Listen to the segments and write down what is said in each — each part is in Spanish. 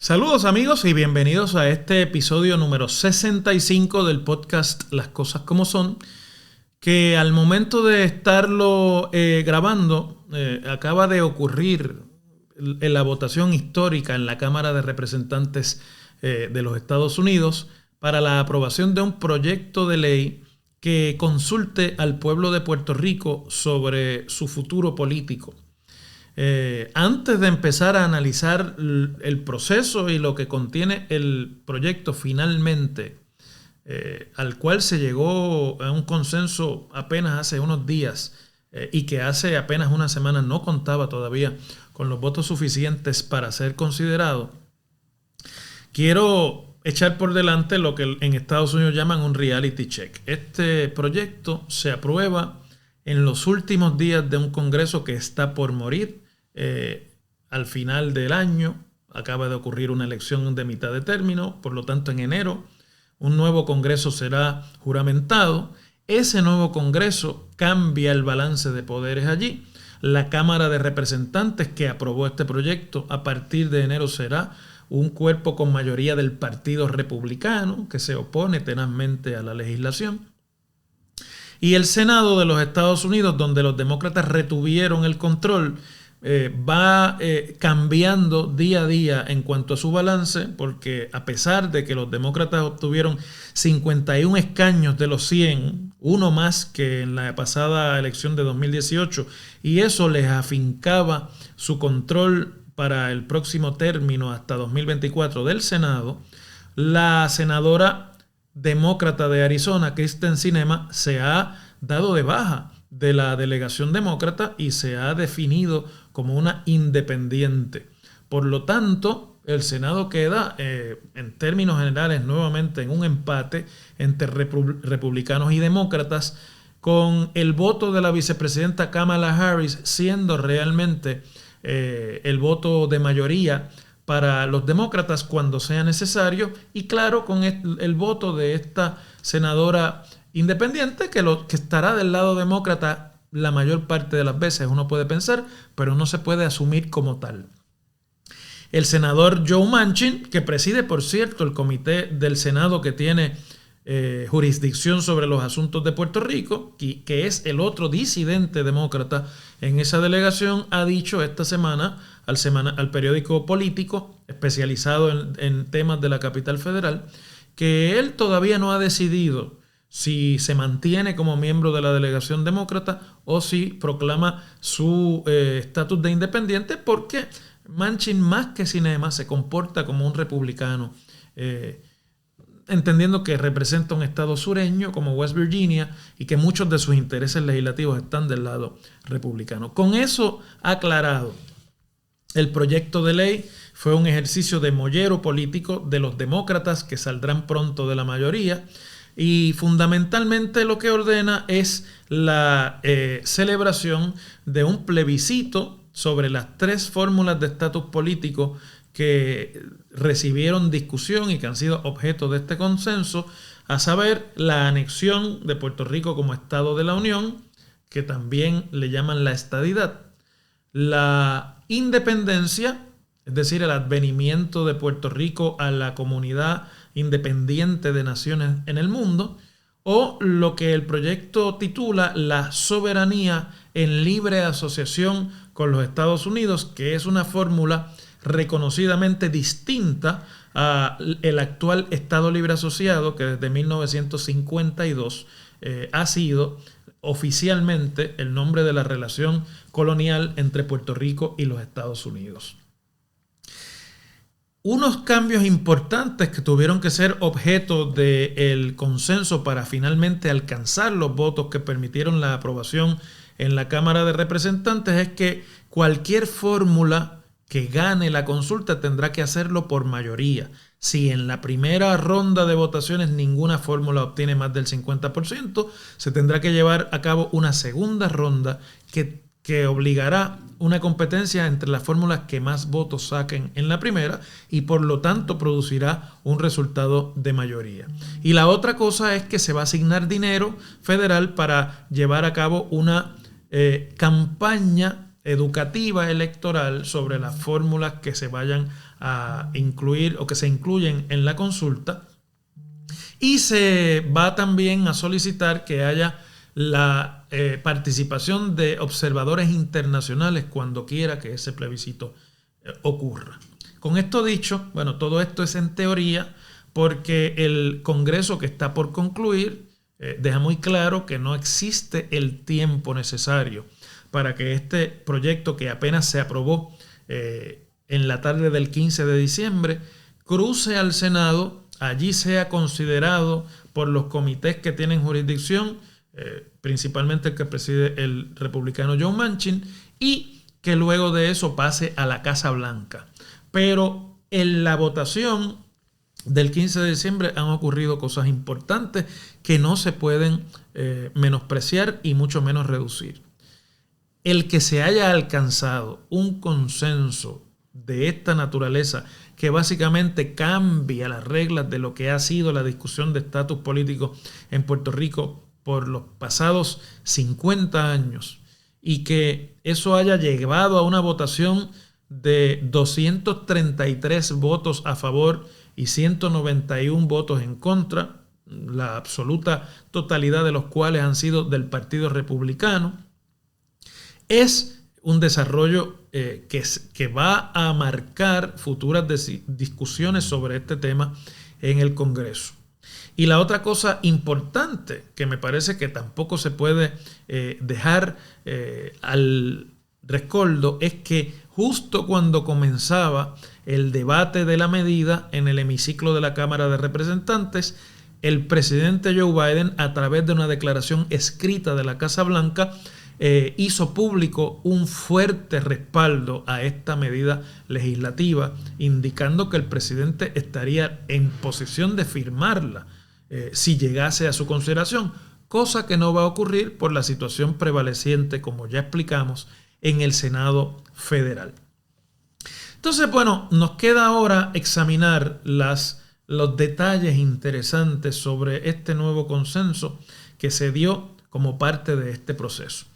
Saludos amigos y bienvenidos a este episodio número 65 del podcast Las Cosas Como Son, que al momento de estarlo grabando acaba de ocurrir en la votación histórica en la Cámara de Representantes de los Estados Unidos para la aprobación de un proyecto de ley que consulte al pueblo de Puerto Rico sobre su futuro político. Antes de empezar a analizar el proceso y lo que contiene el proyecto finalmente, al cual se llegó a un consenso apenas hace unos días y que hace apenas una semana no contaba todavía con los votos suficientes para ser considerado, quiero echar por delante lo que en Estados Unidos llaman un reality check. Este proyecto se aprueba en los últimos días de un Congreso que está por morir. Al final del año acaba de ocurrir una elección de mitad de término, por lo tanto en enero un nuevo Congreso será juramentado. Ese nuevo Congreso cambia el balance de poderes allí. La Cámara de Representantes que aprobó este proyecto a partir de enero será un cuerpo con mayoría del Partido Republicano que se opone tenazmente a la legislación. Y el Senado de los Estados Unidos, donde los demócratas retuvieron el control, va cambiando día a día en cuanto a su balance, porque a pesar de que los demócratas obtuvieron 51 escaños de los 100, uno más que en la pasada elección de 2018, y eso les afincaba su control para el próximo término hasta 2024 del Senado, la senadora demócrata de Arizona, Kyrsten Sinema, se ha dado de baja de la delegación demócrata y se ha definido como una independiente. Por lo tanto, el Senado queda en términos generales nuevamente en un empate entre republicanos y demócratas, con el voto de la vicepresidenta Kamala Harris siendo realmente el voto de mayoría para los demócratas cuando sea necesario, y claro, con el voto de esta senadora independiente que estará del lado demócrata la mayor parte de las veces, uno puede pensar, pero no se puede asumir como tal. El senador Joe Manchin, que preside, por cierto, el comité del Senado que tiene jurisdicción sobre los asuntos de Puerto Rico, que es el otro disidente demócrata en esa delegación, ha dicho esta semana al periódico Político, especializado en temas de la capital federal, que él todavía no ha decidido si se mantiene como miembro de la delegación demócrata o si proclama su estatus de independiente, porque Manchin, más que Sinema, se comporta como un republicano, entendiendo que representa un estado sureño como West Virginia y que muchos de sus intereses legislativos están del lado republicano. Con eso aclarado, el proyecto de ley fue un ejercicio de mollero político de los demócratas que saldrán pronto de la mayoría, y fundamentalmente lo que ordena es la celebración de un plebiscito sobre las 3 fórmulas de estatus político que recibieron discusión y que han sido objeto de este consenso, a saber, la anexión de Puerto Rico como Estado de la Unión, que también le llaman la estadidad, la independencia, es decir, el advenimiento de Puerto Rico a la comunidad independiente de naciones en el mundo, o lo que el proyecto titula la soberanía en libre asociación con los Estados Unidos, que es una fórmula reconocidamente distinta al actual Estado Libre Asociado, que desde 1952 ha sido oficialmente el nombre de la relación colonial entre Puerto Rico y los Estados Unidos. Unos cambios importantes que tuvieron que ser objeto del consenso para finalmente alcanzar los votos que permitieron la aprobación en la Cámara de Representantes es que cualquier fórmula que gane la consulta tendrá que hacerlo por mayoría. Si en la primera ronda de votaciones ninguna fórmula obtiene más del 50%, se tendrá que llevar a cabo una segunda ronda que obligará una competencia entre las fórmulas que más votos saquen en la primera y por lo tanto producirá un resultado de mayoría. Y la otra cosa es que se va a asignar dinero federal para llevar a cabo una campaña educativa electoral sobre las fórmulas que se vayan a incluir o que se incluyen en la consulta. Y se va también a solicitar que haya la participación de observadores internacionales cuando quiera que ese plebiscito ocurra. Con esto dicho, bueno, todo esto es en teoría porque el Congreso que está por concluir deja muy claro que no existe el tiempo necesario para que este proyecto, que apenas se aprobó en la tarde del 15 de diciembre, cruce al Senado, allí sea considerado por los comités que tienen jurisdicción, principalmente el que preside el republicano Joe Manchin, y que luego de eso pase a la Casa Blanca. Pero en la votación del 15 de diciembre han ocurrido cosas importantes que no se pueden menospreciar y mucho menos reducir. El que se haya alcanzado un consenso de esta naturaleza que básicamente cambia las reglas de lo que ha sido la discusión de estatus político en Puerto Rico por los pasados 50 años y que eso haya llevado a una votación de 233 votos a favor y 191 votos en contra, la absoluta totalidad de los cuales han sido del Partido Republicano, es un desarrollo que va a marcar futuras discusiones sobre este tema en el Congreso. Y la otra cosa importante que me parece que tampoco se puede dejar al rescoldo es que justo cuando comenzaba el debate de la medida en el hemiciclo de la Cámara de Representantes, el presidente Joe Biden, a través de una declaración escrita de la Casa Blanca, hizo público un fuerte respaldo a esta medida legislativa, indicando que el presidente estaría en posición de firmarla si llegase a su consideración, cosa que no va a ocurrir por la situación prevaleciente, como ya explicamos, en el Senado federal. Entonces, bueno, nos queda ahora examinar los detalles interesantes sobre este nuevo consenso que se dio como parte de este proceso.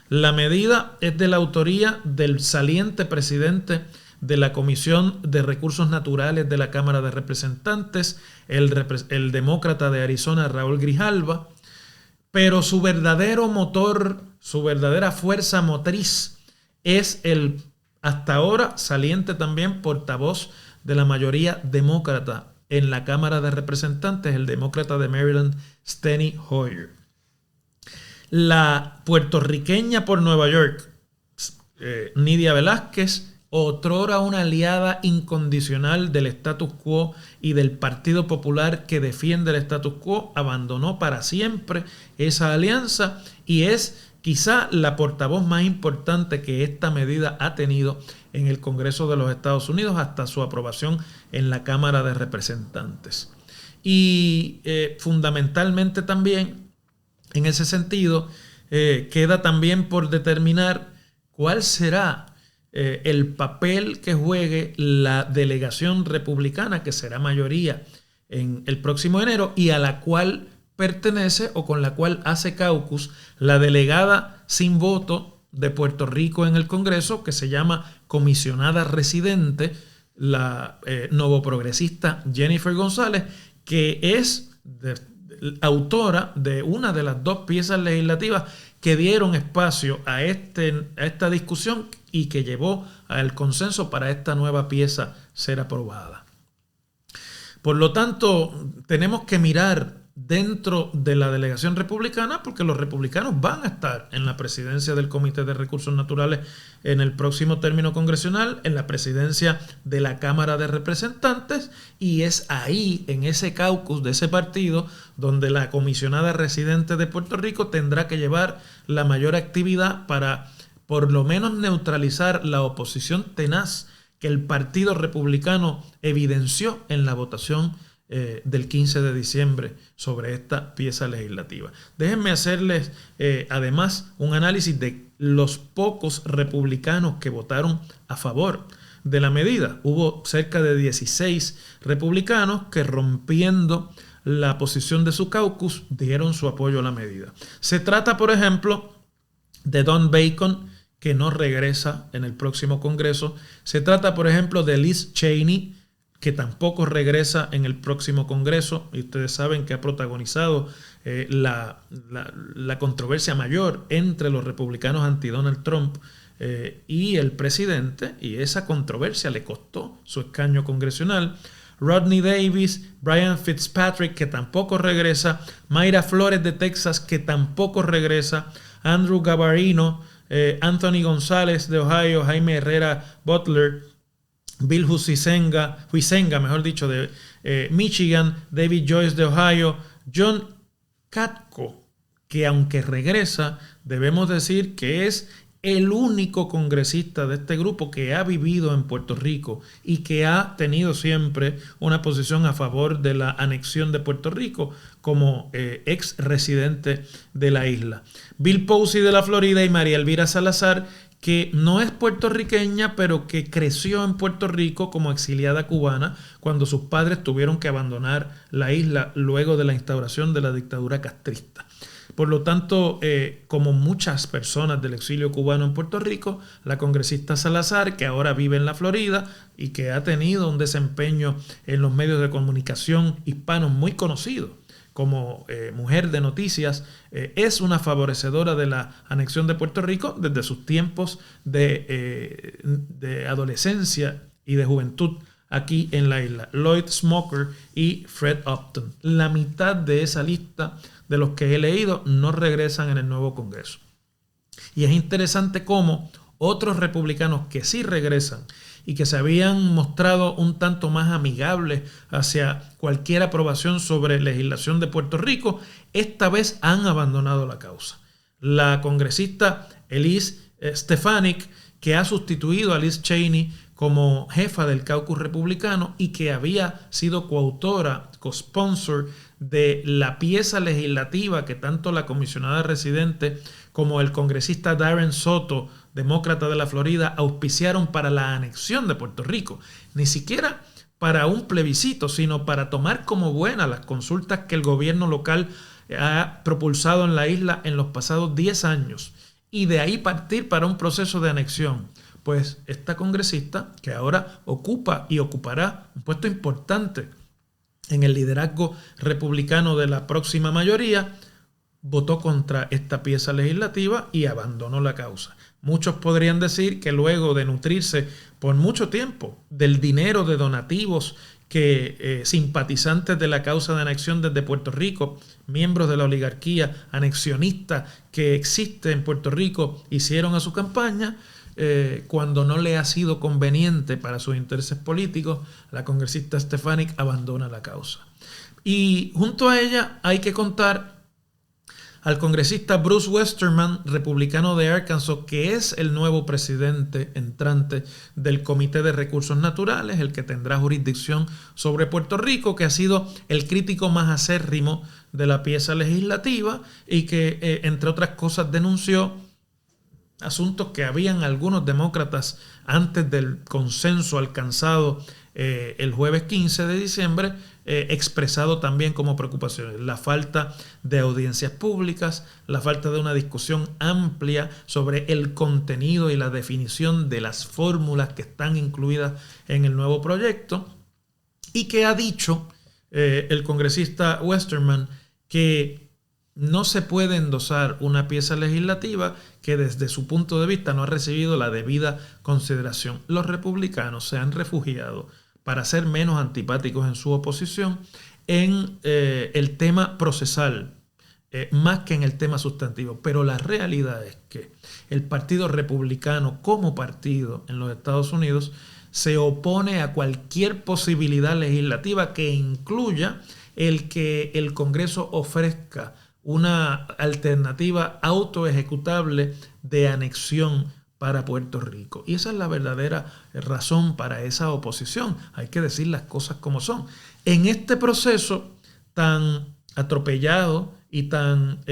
La medida es de la autoría del saliente presidente de la Comisión de Recursos Naturales de la Cámara de Representantes, el demócrata de Arizona, Raúl Grijalva, pero su verdadero motor, su verdadera fuerza motriz es el hasta ahora saliente también portavoz de la mayoría demócrata en la Cámara de Representantes, el demócrata de Maryland, Steny Hoyer. La puertorriqueña por Nueva York, Nydia Velázquez, otrora una aliada incondicional del status quo y del Partido Popular que defiende el status quo, abandonó para siempre esa alianza y es quizá la portavoz más importante que esta medida ha tenido en el Congreso de los Estados Unidos hasta su aprobación en la Cámara de Representantes. Y fundamentalmente también, en ese sentido, queda también por determinar cuál será el papel que juegue la delegación republicana, que será mayoría en el próximo enero y a la cual pertenece o con la cual hace caucus la delegada sin voto de Puerto Rico en el Congreso, que se llama comisionada residente, la novoprogresista Jennifer González, que es autora de una de las dos piezas legislativas que dieron espacio a esta discusión y que llevó al consenso para esta nueva pieza ser aprobada. Por lo tanto, tenemos que mirar dentro de la delegación republicana, porque los republicanos van a estar en la presidencia del Comité de Recursos Naturales en el próximo término congresional, en la presidencia de la Cámara de Representantes, y es ahí, en ese caucus de ese partido, donde la comisionada residente de Puerto Rico tendrá que llevar la mayor actividad para por lo menos neutralizar la oposición tenaz que el Partido Republicano evidenció en la votación del 15 de diciembre sobre esta pieza legislativa. Déjenme hacerles además un análisis de los pocos republicanos que votaron a favor de la medida. Hubo cerca de 16 republicanos que, rompiendo la posición de su caucus, dieron su apoyo a la medida. Se trata, por ejemplo, de Don Bacon, que no regresa en el próximo Congreso. Se trata, por ejemplo, de Liz Cheney, que tampoco regresa en el próximo Congreso, y ustedes saben que ha protagonizado la controversia mayor entre los republicanos anti-Donald Trump y el presidente, y esa controversia le costó su escaño congresional. Rodney Davis, Brian Fitzpatrick, que tampoco regresa, Mayra Flores de Texas, que tampoco regresa, Andrew Garbarino, Anthony González de Ohio, Jaime Herrera Butler, Bill Huizenga, mejor dicho, de Michigan, David Joyce de Ohio, John Katko, que aunque regresa, debemos decir que es el único congresista de este grupo que ha vivido en Puerto Rico y que ha tenido siempre una posición a favor de la anexión de Puerto Rico como ex residente de la isla. Bill Posey de la Florida y María Elvira Salazar, que no es puertorriqueña, pero que creció en Puerto Rico como exiliada cubana cuando sus padres tuvieron que abandonar la isla luego de la instauración de la dictadura castrista. Por lo tanto, como muchas personas del exilio cubano en Puerto Rico, la congresista Salazar, que ahora vive en la Florida y que ha tenido un desempeño en los medios de comunicación hispanos muy conocido como mujer de noticias, es una favorecedora de la anexión de Puerto Rico desde sus tiempos de adolescencia y de juventud aquí en la isla. Lloyd Smoker y Fred Upton. La mitad de esa lista de los que he leído no regresan en el nuevo Congreso. Y es interesante cómo otros republicanos que sí regresan y que se habían mostrado un tanto más amigables hacia cualquier aprobación sobre legislación de Puerto Rico, esta vez han abandonado la causa. La congresista Elise Stefanik, que ha sustituido a Liz Cheney como jefa del caucus republicano y que había sido coautora, co-sponsor de la pieza legislativa que tanto la comisionada residente como el congresista Darren Soto, demócrata de la Florida, auspiciaron para la anexión de Puerto Rico. Ni siquiera para un plebiscito, sino para tomar como buenas las consultas que el gobierno local ha propulsado en la isla en los pasados 10 años y de ahí partir para un proceso de anexión. Pues esta congresista, que ahora ocupa y ocupará un puesto importante en el liderazgo republicano de la próxima mayoría, votó contra esta pieza legislativa y abandonó la causa. Muchos podrían decir que luego de nutrirse por mucho tiempo del dinero de donativos que simpatizantes de la causa de anexión desde Puerto Rico, miembros de la oligarquía anexionista que existe en Puerto Rico, hicieron a su campaña, cuando no le ha sido conveniente para sus intereses políticos, la congresista Stefanik abandona la causa. Y junto a ella hay que contar al congresista Bruce Westerman, republicano de Arkansas, que es el nuevo presidente entrante del Comité de Recursos Naturales, el que tendrá jurisdicción sobre Puerto Rico, que ha sido el crítico más acérrimo de la pieza legislativa y que, entre otras cosas, denunció asuntos que habían algunos demócratas antes del consenso alcanzado el jueves 15 de diciembre, expresado también como preocupaciones. La falta de audiencias públicas, la falta de una discusión amplia sobre el contenido y la definición de las fórmulas que están incluidas en el nuevo proyecto, y que ha dicho el congresista Westerman que no se puede endosar una pieza legislativa que desde su punto de vista no ha recibido la debida consideración. Los republicanos se han refugiado para ser menos antipáticos en su oposición en el tema procesal, más que en el tema sustantivo. Pero la realidad es que el Partido Republicano como partido en los Estados Unidos se opone a cualquier posibilidad legislativa que incluya el que el Congreso ofrezca una alternativa autoejecutable de anexión para Puerto Rico. Y esa es la verdadera razón para esa oposición. Hay que decir las cosas como son. En este proceso tan atropellado y tan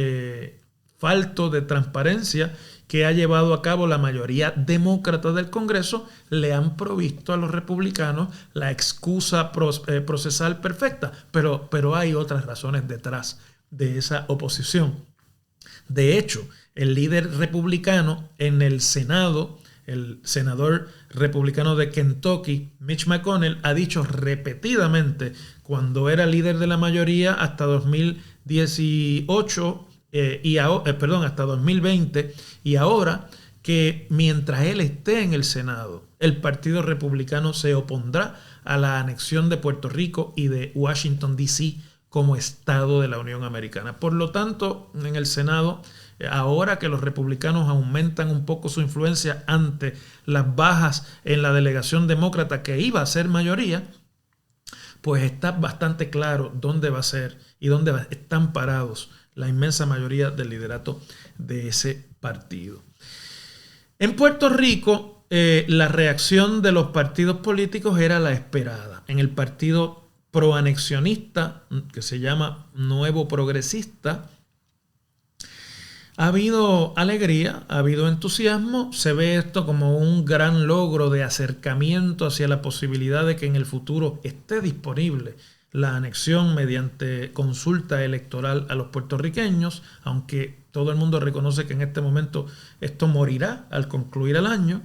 falto de transparencia que ha llevado a cabo la mayoría demócrata del Congreso, le han provisto a los republicanos la excusa procesal perfecta. Pero hay otras razones detrás de esa oposición. De hecho, El líder republicano en el Senado, el senador republicano de Kentucky, Mitch McConnell, ha dicho repetidamente, cuando era líder de la mayoría hasta 2018, hasta 2020, y ahora, que mientras él esté en el Senado, el Partido Republicano se opondrá a la anexión de Puerto Rico y de Washington, D.C. como Estado de la Unión Americana. Por lo tanto, en el Senado, ahora que los republicanos aumentan un poco su influencia ante las bajas en la delegación demócrata que iba a ser mayoría, pues está bastante claro dónde va a ser y dónde están parados la inmensa mayoría del liderato de ese partido. En Puerto Rico, la reacción de los partidos políticos era la esperada. En el partido proanexionista, que se llama Nuevo Progresista, ha habido alegría, ha habido entusiasmo. Se ve esto como un gran logro de acercamiento hacia la posibilidad de que en el futuro esté disponible la anexión mediante consulta electoral a los puertorriqueños, aunque todo el mundo reconoce que en este momento esto morirá al concluir el año.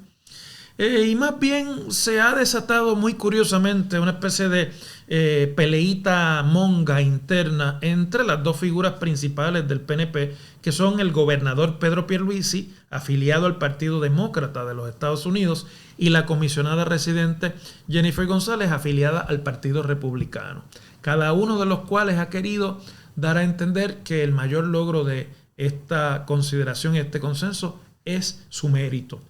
Y más bien se ha desatado muy curiosamente una especie de peleita monga interna entre las dos figuras principales del PNP, que son el gobernador Pedro Pierluisi, afiliado al Partido Demócrata de los Estados Unidos, y la comisionada residente Jennifer González, afiliada al Partido Republicano. Cada uno de los cuales ha querido dar a entender que el mayor logro de esta consideración y este consenso es su mérito.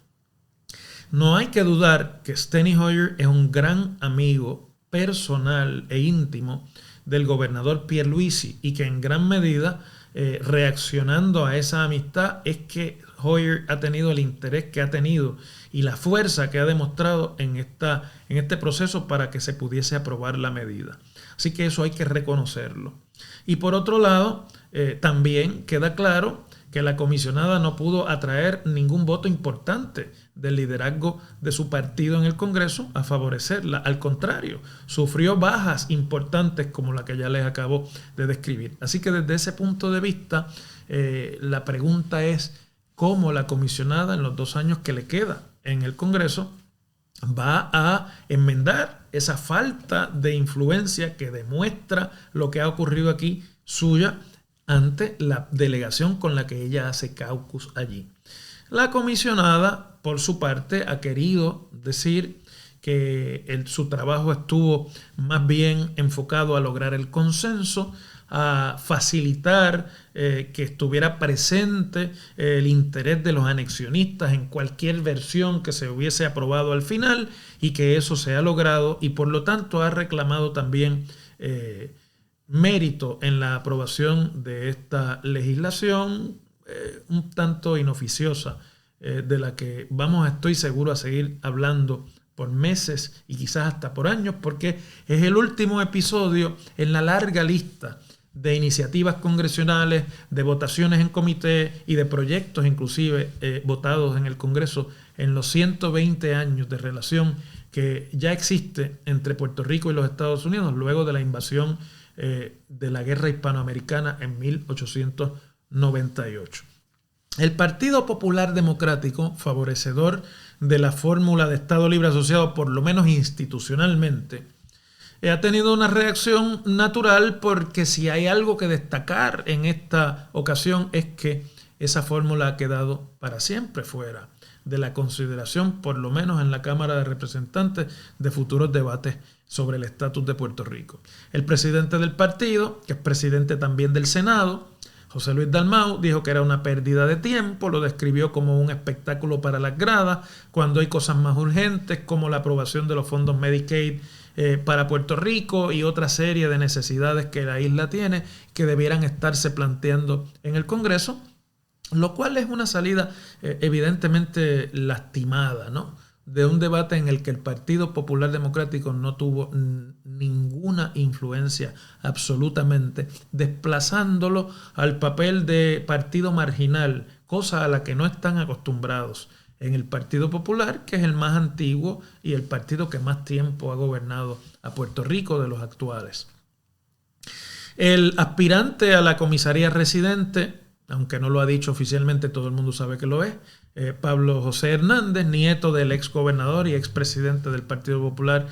No hay que dudar que Steny Hoyer es un gran amigo personal e íntimo del gobernador Pierluisi y que en gran medida, reaccionando a esa amistad, es que Hoyer ha tenido el interés que ha tenido y la fuerza que ha demostrado en este proceso para que se pudiese aprobar la medida. Así que eso hay que reconocerlo. Y por otro lado, también queda claro que la comisionada no pudo atraer ningún voto importante del liderazgo de su partido en el Congreso a favorecerla. Al contrario, sufrió bajas importantes como la que ya les acabo de describir. Así que desde ese punto de vista, la pregunta es cómo la comisionada en los 2 años que le queda en el Congreso va a enmendar esa falta de influencia que demuestra lo que ha ocurrido aquí suya ante la delegación con la que ella hace caucus allí. La comisionada, por su parte, ha querido decir que su trabajo estuvo más bien enfocado a lograr el consenso, a facilitar que estuviera presente el interés de los anexionistas en cualquier versión que se hubiese aprobado al final y que eso se ha logrado, y por lo tanto ha reclamado también mérito en la aprobación de esta legislación un tanto inoficiosa, de la que estoy seguro, a seguir hablando por meses y quizás hasta por años, porque es el último episodio en la larga lista de iniciativas congresionales, de votaciones en comité y de proyectos inclusive votados en el Congreso en los 120 años de relación que ya existe entre Puerto Rico y los Estados Unidos luego de la invasión de la guerra hispanoamericana en 1898. El Partido Popular Democrático, favorecedor de la fórmula de Estado Libre Asociado, por lo menos institucionalmente, ha tenido una reacción natural, porque si hay algo que destacar en esta ocasión es que esa fórmula ha quedado para siempre fuera de la consideración, por lo menos en la Cámara de Representantes, de futuros debates sobre el estatus de Puerto Rico. El presidente del partido, que es presidente también del Senado, José Luis Dalmau, dijo que era una pérdida de tiempo, lo describió como un espectáculo para las gradas, cuando hay cosas más urgentes como la aprobación de los fondos Medicaid para Puerto Rico y otra serie de necesidades que la isla tiene que debieran estarse planteando en el Congreso, lo cual es una salida evidentemente lastimada, ¿no?, de un debate en el que el Partido Popular Democrático no tuvo ninguna influencia absolutamente, desplazándolo al papel de partido marginal, cosa a la que no están acostumbrados en el Partido Popular, que es el más antiguo y el partido que más tiempo ha gobernado a Puerto Rico de los actuales. El aspirante a la comisaría residente aunque no lo ha dicho oficialmente, todo el mundo sabe que lo es. Pablo José Hernández, nieto del ex gobernador y ex presidente del Partido Popular,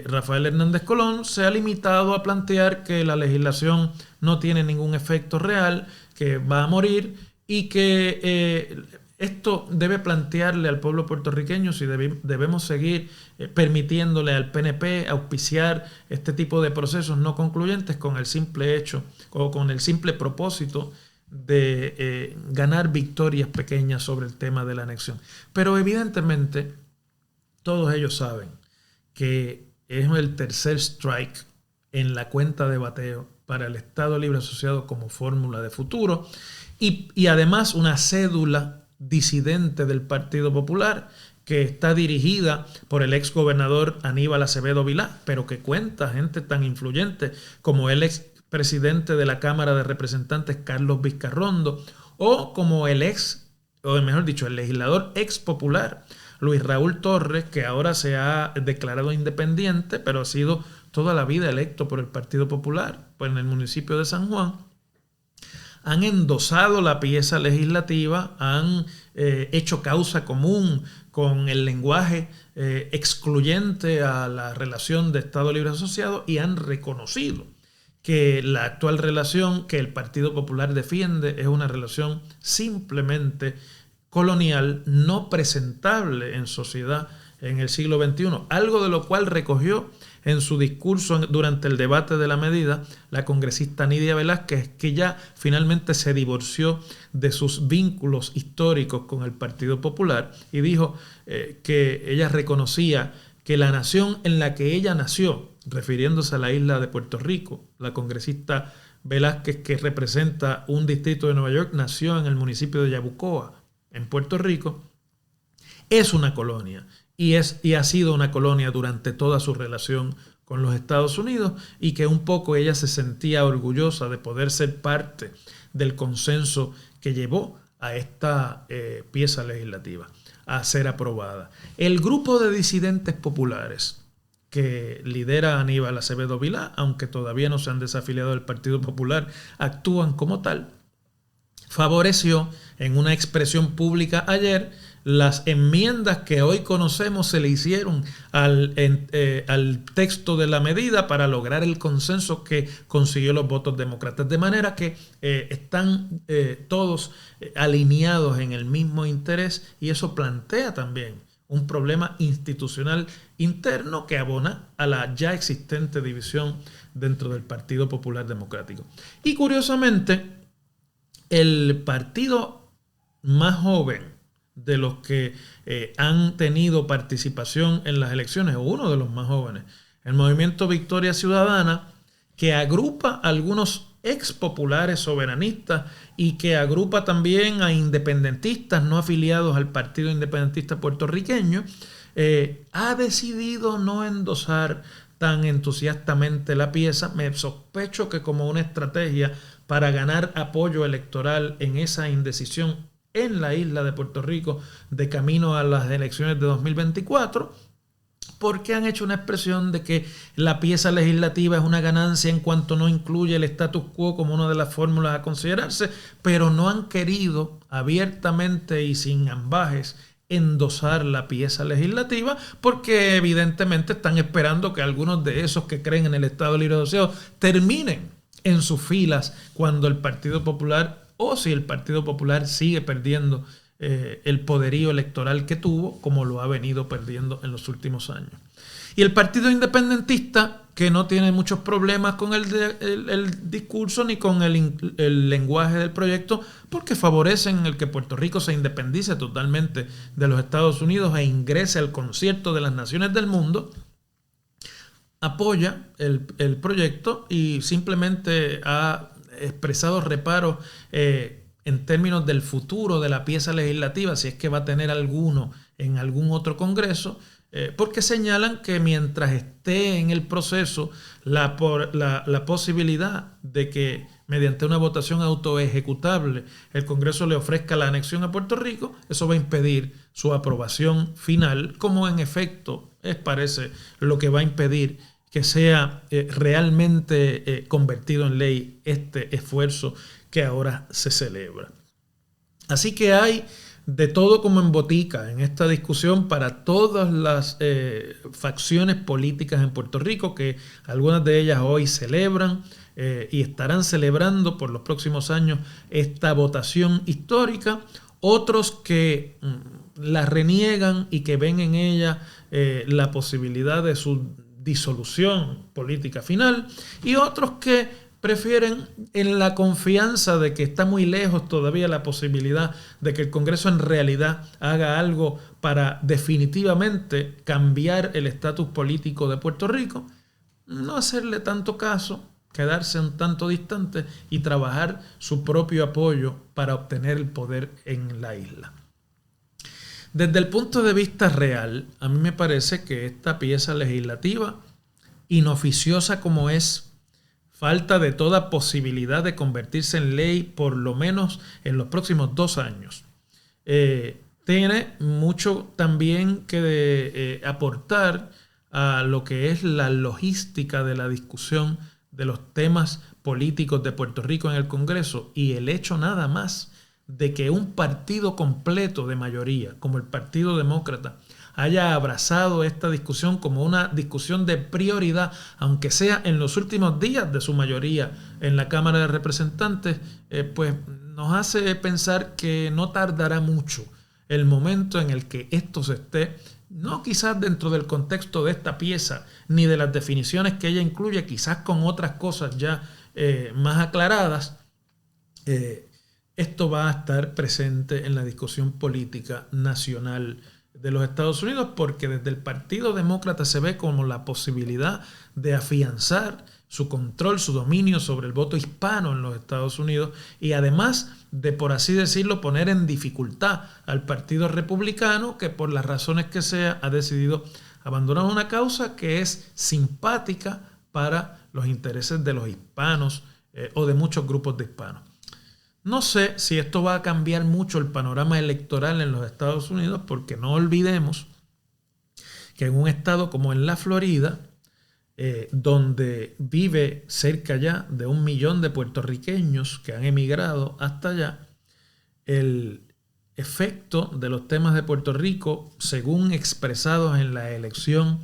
Rafael Hernández Colón, se ha limitado a plantear que la legislación no tiene ningún efecto real, que va a morir y que esto debe plantearle al pueblo puertorriqueño si debemos seguir permitiéndole al PNP auspiciar este tipo de procesos no concluyentes con el simple hecho o con el simple propósito de ganar victorias pequeñas sobre el tema de la anexión. Pero evidentemente todos ellos saben que es el tercer strike en la cuenta de bateo para el Estado Libre Asociado como fórmula de futuro y además una cédula disidente del Partido Popular que está dirigida por el ex gobernador Aníbal Acevedo Vilá, pero que cuenta gente tan influyente como el ex presidente de la Cámara de Representantes Carlos Vizcarrondo o como el legislador ex popular Luis Raúl Torres, que ahora se ha declarado independiente, pero ha sido toda la vida electo por el Partido Popular, pues en el municipio de San Juan. Han endosado la pieza legislativa, han hecho causa común con el lenguaje excluyente a la relación de Estado Libre Asociado y han reconocido que la actual relación que el Partido Popular defiende es una relación simplemente colonial, no presentable en sociedad en el siglo XXI, algo de lo cual recogió en su discurso durante el debate de la medida la congresista Nidia Velázquez, que ya finalmente se divorció de sus vínculos históricos con el Partido Popular y dijo que ella reconocía que la nación en la que ella nació, refiriéndose a la isla de Puerto Rico, la congresista Velázquez, que representa un distrito de Nueva York, nació en el municipio de Yabucoa, en Puerto Rico, es una colonia. Y ha sido una colonia durante toda su relación con los Estados Unidos y que un poco ella se sentía orgullosa de poder ser parte del consenso que llevó a esta pieza legislativa a ser aprobada. El grupo de disidentes populares que lidera Aníbal Acevedo Vilá, aunque todavía no se han desafiliado del Partido Popular, actúan como tal, favoreció en una expresión pública ayer las enmiendas que hoy conocemos se le hicieron al texto de la medida para lograr el consenso que consiguió los votos demócratas. De manera que están todos alineados en el mismo interés y eso plantea también un problema institucional interno que abona a la ya existente división dentro del Partido Popular Democrático. Y curiosamente, el partido más joven de los que han tenido participación en las elecciones, o uno de los más jóvenes, el Movimiento Victoria Ciudadana, que agrupa a algunos ex populares soberanistas y que agrupa también a independentistas no afiliados al Partido Independentista Puertorriqueño, ha decidido no endosar tan entusiastamente la pieza. Me sospecho que como una estrategia para ganar apoyo electoral en esa indecisión en la isla de Puerto Rico de camino a las elecciones de 2024, porque han hecho una expresión de que la pieza legislativa es una ganancia en cuanto no incluye el status quo como una de las fórmulas a considerarse, pero no han querido abiertamente y sin ambajes endosar la pieza legislativa porque evidentemente están esperando que algunos de esos que creen en el Estado Libre Asociado terminen en sus filas cuando el Partido Popular o si el Partido Popular sigue perdiendo el poderío electoral que tuvo, como lo ha venido perdiendo en los últimos años. Y el Partido Independentista, que no tiene muchos problemas con el discurso ni con el lenguaje del proyecto, porque favorecen el que Puerto Rico se independice totalmente de los Estados Unidos e ingrese al concierto de las naciones del mundo, apoya el proyecto y simplemente ha expresado reparos en términos del futuro de la pieza legislativa, si es que va a tener alguno en algún otro congreso, porque señalan que mientras esté en el proceso la posibilidad de que mediante una votación autoejecutable el Congreso le ofrezca la anexión a Puerto Rico, eso va a impedir su aprobación final, como en efecto parece lo que va a impedir que sea realmente convertido en ley este esfuerzo que ahora se celebra. Así que hay de todo como en botica en esta discusión para todas las facciones políticas en Puerto Rico, que algunas de ellas hoy celebran y estarán celebrando por los próximos años esta votación histórica. Otros que la reniegan y que ven en ella la posibilidad de su disolución política final, y otros que prefieren, en la confianza de que está muy lejos todavía la posibilidad de que el Congreso en realidad haga algo para definitivamente cambiar el estatus político de Puerto Rico, no hacerle tanto caso, quedarse un tanto distante y trabajar su propio apoyo para obtener el poder en la isla. Desde el punto de vista real, a mí me parece que esta pieza legislativa, inoficiosa como es, falta de toda posibilidad de convertirse en ley por lo menos en los próximos 2 años. Tiene mucho también que aportar a lo que es la logística de la discusión de los temas políticos de Puerto Rico en el Congreso, y el hecho nada más de que un partido completo de mayoría, como el Partido Demócrata, haya abrazado esta discusión como una discusión de prioridad, aunque sea en los últimos días de su mayoría en la Cámara de Representantes, pues nos hace pensar que no tardará mucho el momento en el que esto se esté, no quizás dentro del contexto de esta pieza, ni de las definiciones que ella incluye, quizás con otras cosas ya más aclaradas, esto va a estar presente en la discusión política nacional de los Estados Unidos, porque desde el Partido Demócrata se ve como la posibilidad de afianzar su control, su dominio sobre el voto hispano en los Estados Unidos, y además de, por así decirlo, poner en dificultad al Partido Republicano, que por las razones que sea ha decidido abandonar una causa que es simpática para los intereses de los hispanos o de muchos grupos de hispanos. No sé si esto va a cambiar mucho el panorama electoral en los Estados Unidos, porque no olvidemos que en un estado como en la Florida, donde vive cerca ya de 1 millón de puertorriqueños que han emigrado hasta allá, el efecto de los temas de Puerto Rico, según expresados en la elección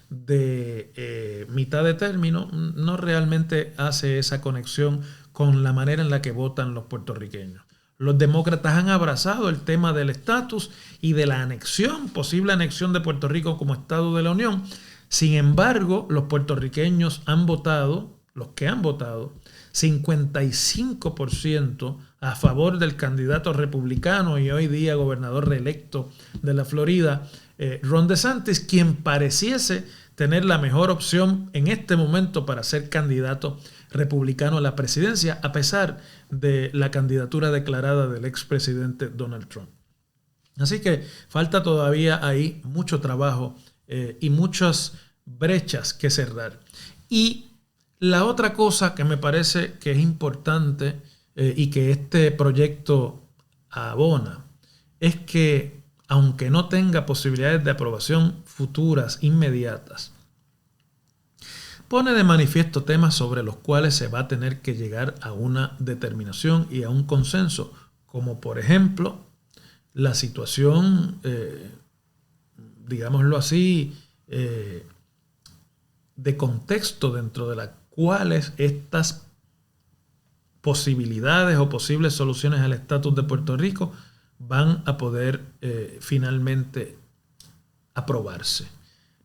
de mitad de término, no realmente hace esa conexión con la manera en la que votan los puertorriqueños. Los demócratas han abrazado el tema del estatus y de la anexión, posible anexión de Puerto Rico como Estado de la Unión. Sin embargo, los puertorriqueños han votado, los que han votado, 55% a favor del candidato republicano y hoy día gobernador reelecto de la Florida, Ron DeSantis, quien pareciese tener la mejor opción en este momento para ser candidato republicano a la presidencia, a pesar de la candidatura declarada del expresidente Donald Trump. Así que falta todavía ahí mucho trabajo y muchas brechas que cerrar. Y la otra cosa que me parece que es importante y que este proyecto abona es que, aunque no tenga posibilidades de aprobación futuras, inmediatas, pone de manifiesto temas sobre los cuales se va a tener que llegar a una determinación y a un consenso, como por ejemplo la situación, digámoslo así, de contexto dentro de las cuales estas posibilidades o posibles soluciones al estatus de Puerto Rico van a poder finalmente aprobarse.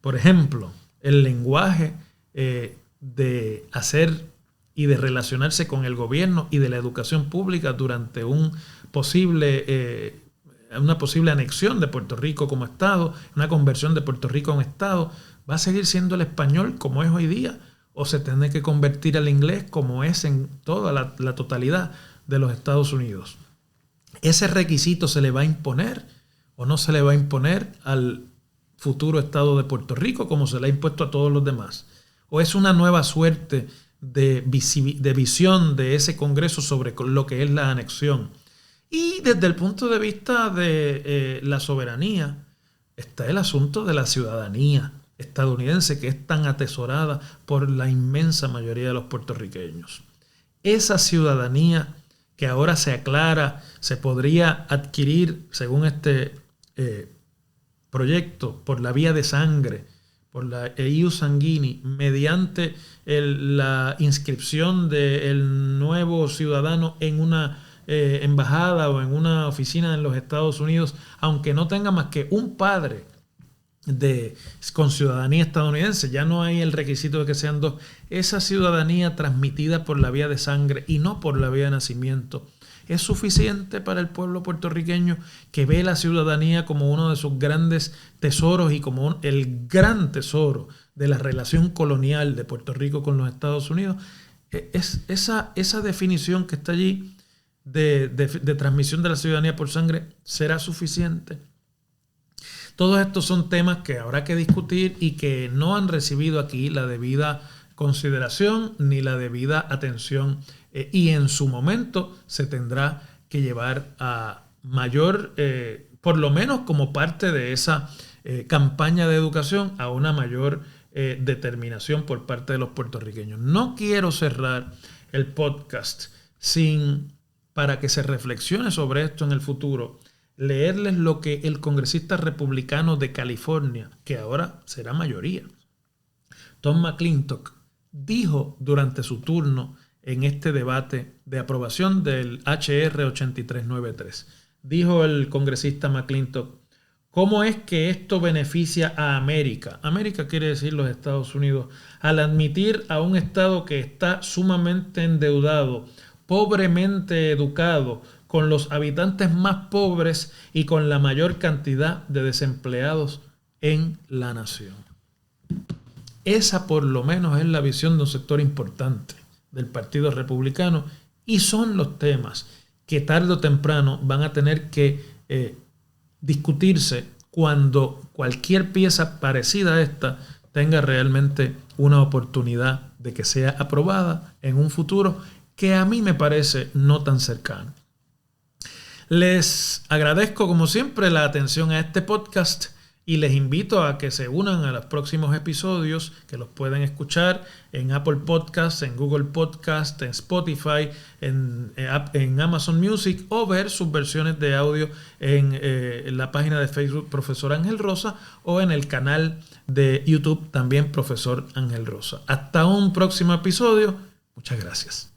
Por ejemplo, el lenguaje de hacer y de relacionarse con el gobierno y de la educación pública durante una posible anexión de Puerto Rico como Estado, una conversión de Puerto Rico a un Estado, ¿va a seguir siendo el español como es hoy día? ¿O se tiene que convertir al inglés como es en toda la totalidad de los Estados Unidos? ¿Ese requisito se le va a imponer o no se le va a imponer al futuro Estado de Puerto Rico como se le ha impuesto a todos los demás? ¿O es una nueva suerte de visión de ese Congreso sobre lo que es la anexión? Y desde el punto de vista de la soberanía, está el asunto de la ciudadanía. estadounidense que es tan atesorada por la inmensa mayoría de los puertorriqueños. Esa ciudadanía que ahora se aclara, se podría adquirir, según este proyecto, por la vía de sangre, por la ius sanguinis, mediante la inscripción del nuevo ciudadano en una embajada o en una oficina en los Estados Unidos, aunque no tenga más que un padre con ciudadanía estadounidense, ya no hay el requisito de que sean dos. Esa ciudadanía transmitida por la vía de sangre y no por la vía de nacimiento es suficiente para el pueblo puertorriqueño, que ve la ciudadanía como uno de sus grandes tesoros y como el gran tesoro de la relación colonial de Puerto Rico con los Estados Unidos. Esa definición que está allí de transmisión de la ciudadanía por sangre será suficiente. Todos estos son temas que habrá que discutir y que no han recibido aquí la debida consideración ni la debida atención, y en su momento se tendrá que llevar a mayor, por lo menos como parte de esa campaña de educación, a una mayor determinación por parte de los puertorriqueños. No quiero cerrar el podcast para que se reflexione sobre esto en el futuro, leerles lo que el congresista republicano de California, que ahora será mayoría, Tom McClintock, dijo durante su turno en este debate de aprobación del HR 8393. Dijo el congresista McClintock: ¿cómo es que esto beneficia a América? América quiere decir los Estados Unidos, al admitir a un Estado que está sumamente endeudado, pobremente educado, con los habitantes más pobres y con la mayor cantidad de desempleados en la nación. Esa por lo menos es la visión de un sector importante del Partido Republicano, y son los temas que tarde o temprano van a tener que discutirse cuando cualquier pieza parecida a esta tenga realmente una oportunidad de que sea aprobada en un futuro que a mí me parece no tan cercano. Les agradezco como siempre la atención a este podcast y les invito a que se unan a los próximos episodios, que los pueden escuchar en Apple Podcasts, en Google Podcasts, en Spotify, en Amazon Music, o ver sus versiones de audio en la página de Facebook Profesor Ángel Rosa o en el canal de YouTube también Profesor Ángel Rosa. Hasta un próximo episodio. Muchas gracias.